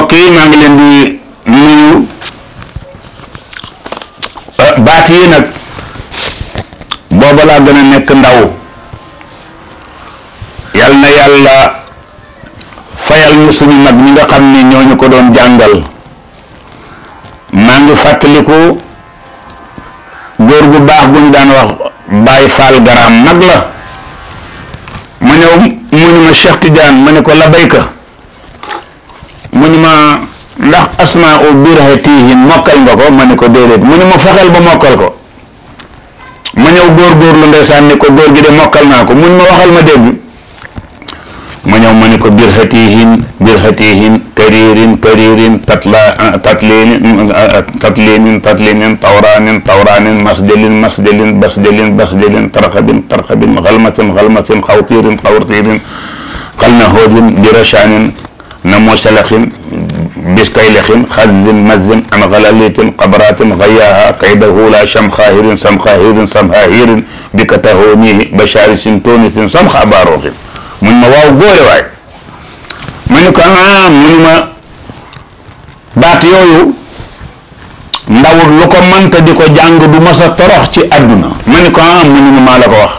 mbokk yi maa ngi leen di nuyu baat yi nag booba laa gën a nekk ndaw yal na yàlla fayal ñu suñu mag ñi nga xam ni ñooñu ko doon jàngal. maa ngi fàttaliku góor gu baax bu ñu daan wax Baay Faal Garaam mag la ma ñëw mu ni ma Cheikh Tidiane ma ne ko labayka mu ni ma ndax asmaa u birhatihin mokkal nga ko ma ne ko déedéet mu ni ma fexeel ba mokkal ko ma ñëw góor-góorlu ndeysaan ni ko góor gi de mokkal naa ko mu ni ma waxal ma dégg ma ñëw ma ne ko birhatihin karirin tatlinin tawranin masjalin tarxabin xalmatin xawtirin xalnahoodin dirashanin namusalaxin biskaylexin xazin mazin an xalalitin qabratin xayaha kaydahu la samxahirin bikatahonihi basharisin tonisin samxa baroxin mun ma waaw góore waay ma ni ko mu ni ma baat yooyu ndawut lu ko mënta di ko jàng du mas a torox ci àdduna ma ni ko mu ni ma maa la ko wax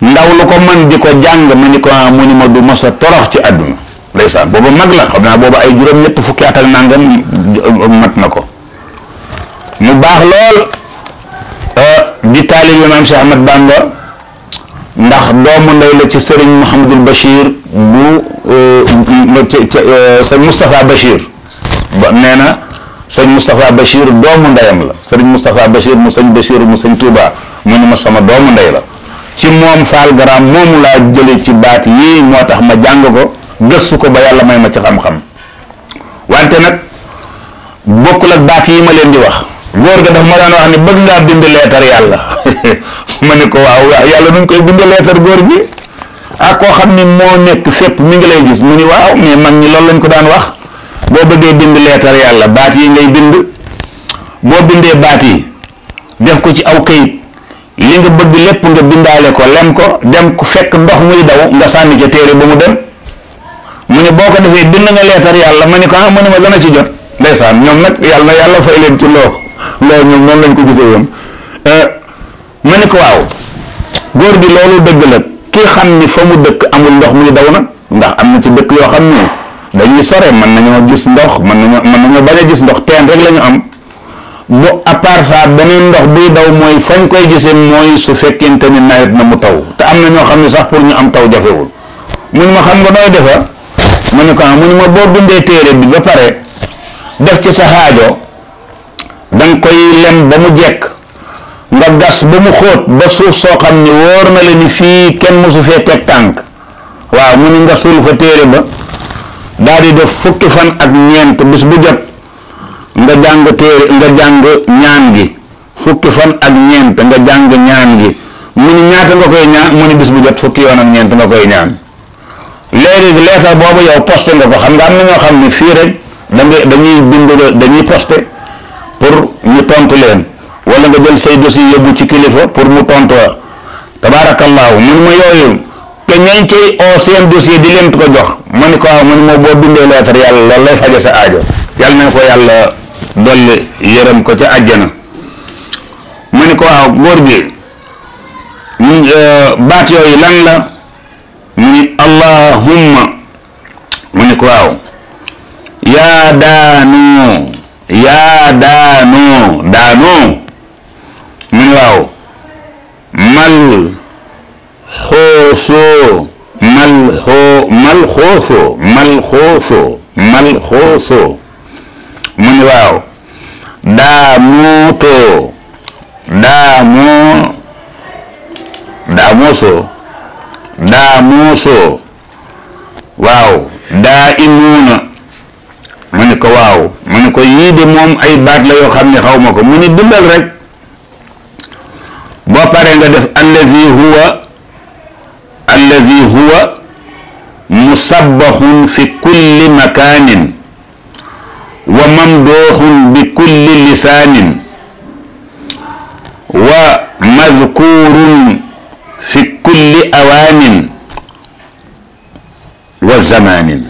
ndaw lu ko mën di ko jàng ma ni ko mu ni ma du mas a torox ci àdduna ndeysaan booba mag la xam naa booba ay juróom-ñett fukki at ak nangam mat na ko mu baax lool di taalibe Maam Cheikh Ahmad Bamba ndax doomu ndey la ci Serigne Mouhamadul Bachir bu sëñ Moustapha Bachir ba nee na sëñ Moustapha Bachir doomu ndeyam la Serigne Moustapha Bachir mu sëñ Bachir mu sëñ Touba mu ni ma sama doomu ndey la ci moom Faal Garaam moomu laa jële ci baat yii moo tax ma jàng ko gëstu ko ba yàlla may ma ci xam-xam wante nag bokkul ak baat yi ma leen di wax góor ga daf ma daan wax ni bëgg ngaa bind leetar yàlla ma ne ko waaw yàlla nuñ koy bind leetar góor gi ak koo xam ni moo nekk fépp mi ngi lay gis mu ni waaw mais mag ñi loolu lañ ko daan wax boo bëggee bind leetar yàlla baat yi ngay bind boo bindee baat yi def ko ci aw kayit li nga bëgg lépp nga bindaale ko lem ko dem ku fekk ndox muy daw nga sànni ca téere ba mu dem mu ne boo ko defee bind nga leetar yàlla ma ne ko mu ne ma dana ci jot ndeysaan ñoom nag yàlla fay leen ci loolu ñoom noonu lañ ko gisee woon ma ne ko waaw góor gi loolu dëgg la kii xam ni fa mu dëkk amul ndox muy daw nag ndax am na ci dëkk yoo xam ni dañuy sore mën nañoo gis ndox mën nañoo bañ a gis ndox teen rek la ñu am bu à part ça beneen ndox buy daw mooy fañ koy gisee mooy su fekkente ni nawet na mu taw te am na ñoo xam ne sax pour ñu am taw jafewul mu ne ma xam nga nooy defa mu ne ko mu ne ma boo bindee téere bi ba pare def ci sa xaajo danga koy lem ba mu jekk nga gas ba mu xóot ba suuf soo xam ni wóor na la ni fii kenn mosu fee teg tànk waaw mu ni nga suul fa téere ba daal di def fukki fan ak ñeent bis bu jot nga jàng ñaan gi fukki fan ak ñeent nga jàng ñaan gi mu ni ñaata nga koy ñaan mu ni bis bu jot fukki yoon ak ñeent nga koy ñaan léegi leetar boobu yow posté nga ko xam nga am na ñoo xam ne fii rek dañuy posté pour ñu tontu leen wala nga jël say dossier yóbbu ci kilifa pour mu tontu la tabaarakallaahu mun ma yooyu te ñañ cay oo seen dossier di leen ko jox ma ni ko waaw mun ma boo bindee leetar yàlla loolu lay faje sa aajo yàlla na ko yàlla dolli yërëm ko ca àjjana ma ni ko waaw góor gi baat yooyu lan la mu ni allahumma mu ni ko waaw yaa daanu mu ni waaw mal xooso mu ni waaw daamuuso waaw daa imuuna mu ni ko waaw mu ni ko yii de moom ay baat la yoo xam ne xaw ma ko mu ni bindal rek boo paree nga def allazi huwa musabbahun fi kulli makaanin wa mamdooxun bi kulli lisaanin wa mazkurun fi kulli awaanin wa zamanin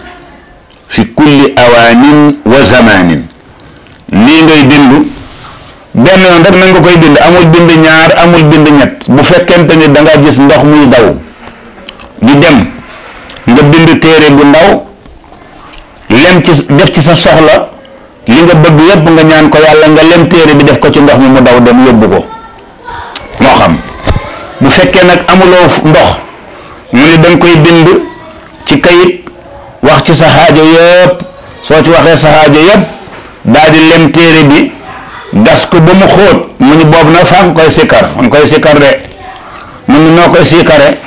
fi kulli kulli awaanin wa zamanin lii ngay bind benn yoon rek na nga koy bind amul bind ñaar amul bind ñett bu fekkente ni da nga gis ndox muy daw di dem nga bind téere bu ndaw lem ci def ci sa soxla li nga bëgg yépp nga ñaan ko yàlla nga lem téere bi def ko ci ndox mi mu daw dem yóbbu ko moo xam bu fekkee nag amuloo ndox mu ni da nga koy bind ci kayit wax ci sa xaajo yépp soo ci waxee sa xaajo yépp daal di lem téere bi gas ko ba mu xóot mu ni boobu nag faa nga koy sikkar man koy sikkar de mu ni noo koy sikkare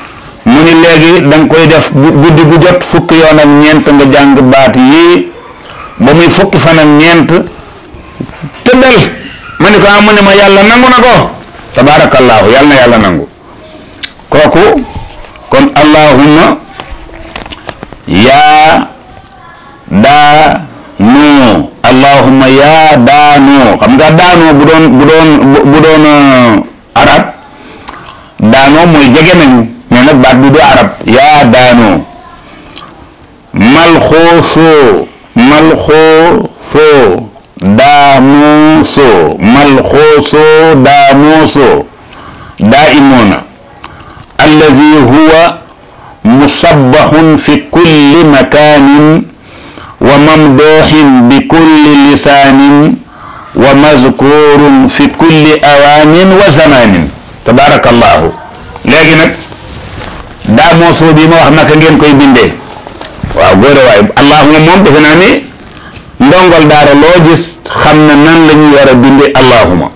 mu ni léegi da nga koy def guddi gu jot fukki yoon ak ñeent nga jàng baat yii ba muy fukki fan ak ñeent tëddal ma ni ko mu ne ma yàlla nangu na ko tabaarakallaahu yàlla na yàlla nangu kooku kon allahumma yaa daanu allahumma yaa daanu xam nga daanu bu doon arab daanoo mooy jege nañu mais nag baat bi du arab yaa daanu malxoosoo daamuusoo daa'imoona alladi huwa musabbaxun fi kulli makaanin wa mamdooxin bi kulli lisaanin wa mazkuurun fi kulli awaanin wa zamaanin tabaarakallahu léegi nag daamuusoo bi ma wax naka ngeen koy bindee waaw góore waaye allahuma moom defe naa ni ndongol daara loo gis xam na nan la ñuy war a bindee allahuma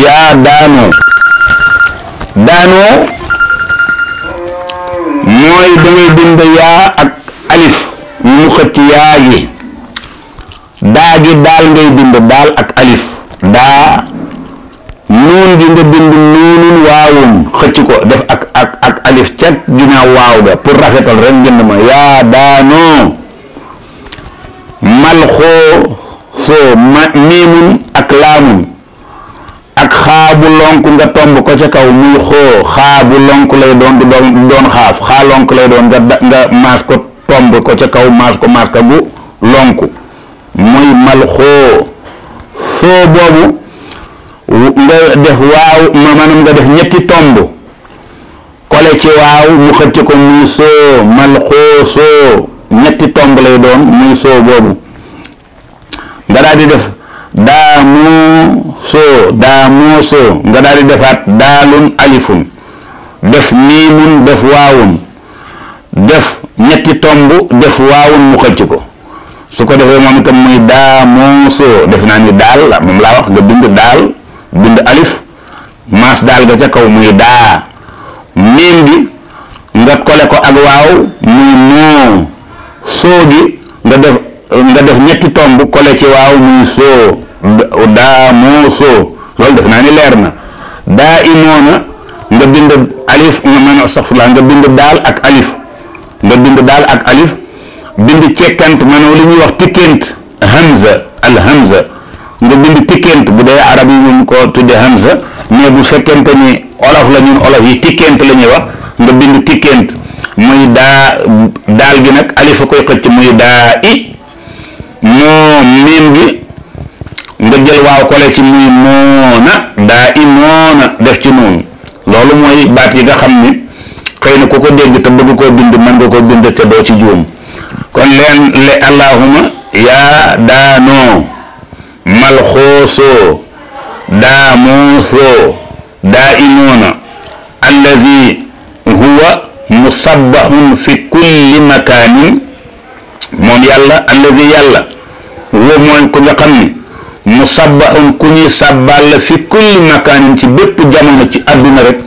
yaa daanoo mooy da ngay bind yaa ak alif mu xëcc yaa gi daa gi daal ngay bind daal ak alif daa nuun gi nga bind nuunun waawun xëcc ko def ak alif ca ginnaaw waaw ga pour rafetal rek bind ma yaa daanoo malxoo soo miimun ak laamun ak xaabu lonk nga tomb ko ca kaw muy xoo xaabu lonk lay doon du doon xaaf xaa lonk lay doon nga maas ko tomb ko ca kaw maas ka bu lonk muy malxoo soo boobu nga def waaw maanaam nga def ñetti tomb kole ci waaw mu xëcc ko muy soo malxoo soo ñetti tomb lay doon muy soo boobu nga daal di def daamoo soo nga daal di defaat daalun alifun def miimun def waawun def ñetti tomb def waawun mu xëcc ko su ko defee moom itam muy daamoo soo def naa ni daal la moom laa wax nga bind daal bind alif maas daal ga ca kaw muy daa miim gi nga kole ko ak waaw muy moo soo gi nga def ñetti tomb kole ci waaw muy soo daa moo soo loolu def naa ni leer na daa imoona nga bind alif nga bind daal ak alif bind cekkant maanaam li ñuy wax tikkent hamza al hamza nga bind tikkent bu dee arab yi ñu ko tudde hamza mais bu fekkente ni olof la ñun olof yi tikkent la ñuy wax nga bind tikkent muy daal gi nag alif a koy xëcc muy daa i moo miim gi nga jël waaw kole ci muy moona daa i moona def ci noonu loolu mooy baat yi nga xam ni xëy na ku ko dégg te bëgg koo bind mën nga koo bind te doo ci juum kon le allahuma yaa daanoo malxoosoo daamuusoo daa'imoona alladi huwa musabbaxun fi kulli makaanin moom yàlla alladi yàlla huwa mooy ku nga xam ni musabbaxun ku ñuy sàbbaal la fi kulli makaanin ci bépp jamono ci àdduna rek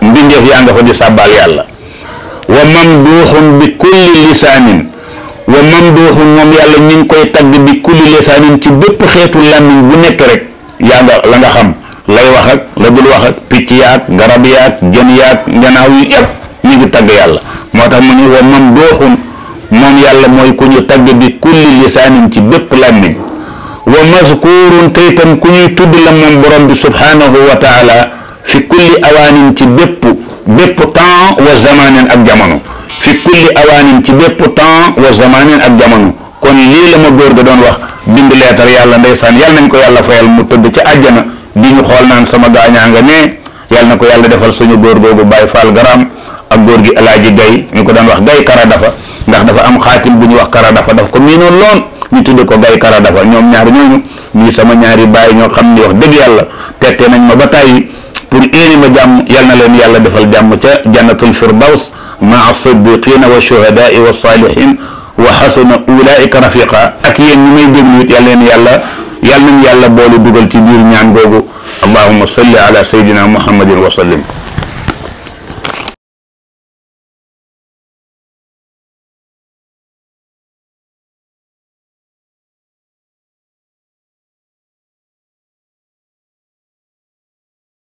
mbindeef yaa nga fa di sàbbaal yàlla wa mamduuxun bi kulli lisaanin wa mamduuxun moom yàlla ñu ngi koy tagg bi kulli lisaanin ci bépp xeetu làmmiñ bu nekk rek yaa nga la nga xam lay wax ak la dul wax ak picc yaag garab yaag jën yaag njanaaw yi yëpp ñu ngi tagg yàlla moo tax mu ni wa mamduuxun moom yàlla mooy ku ñu tagg bi kulli lisaanin ci bépp làmmiñ wa mazkuurun tey tam ku ñuy tudd la moom borom bi subhaanahu wa taala fi kulli awaanin ci bépp bépp temps wa zamanin ak jamono fi kulli awaanin ci bépp temps wa zamanin ak jamono kon lii la ma góor ga doon wax bind leetar yàlla ndeysaan yàlla nañ ko yàlla fayal mu tëdd ca àjjana di ñu xool naan sama gaañaa nga ne yàlla na ko yàlla defal suñu góor googu Baye Fall Garam ak góor gi Alaaji Gay ñu ko daan wax Gay Kara Dafa ndax dafa am xaatim bu ñu wax Kara Dafa daf ko miinoon lool ñu tudde ko Gay Kara Dafa ñoom ñaar ñooñu ñii sama ñaari baay ñoo xam ni wax dëgg yàlla tettee nañ ma ba tàyyi pour éeni ma jàmm yal na leen yàlla defal jàmm ca jannatul firdaws maa siddiqina wa shuhadaai wa salihin wa xasuna ulaika rafiqa ak yéen ñi may déglu it yal nañu yàlla boole dugal ci biir ñaan googu allahumma salli ala sayyidina muhammadin wa sallim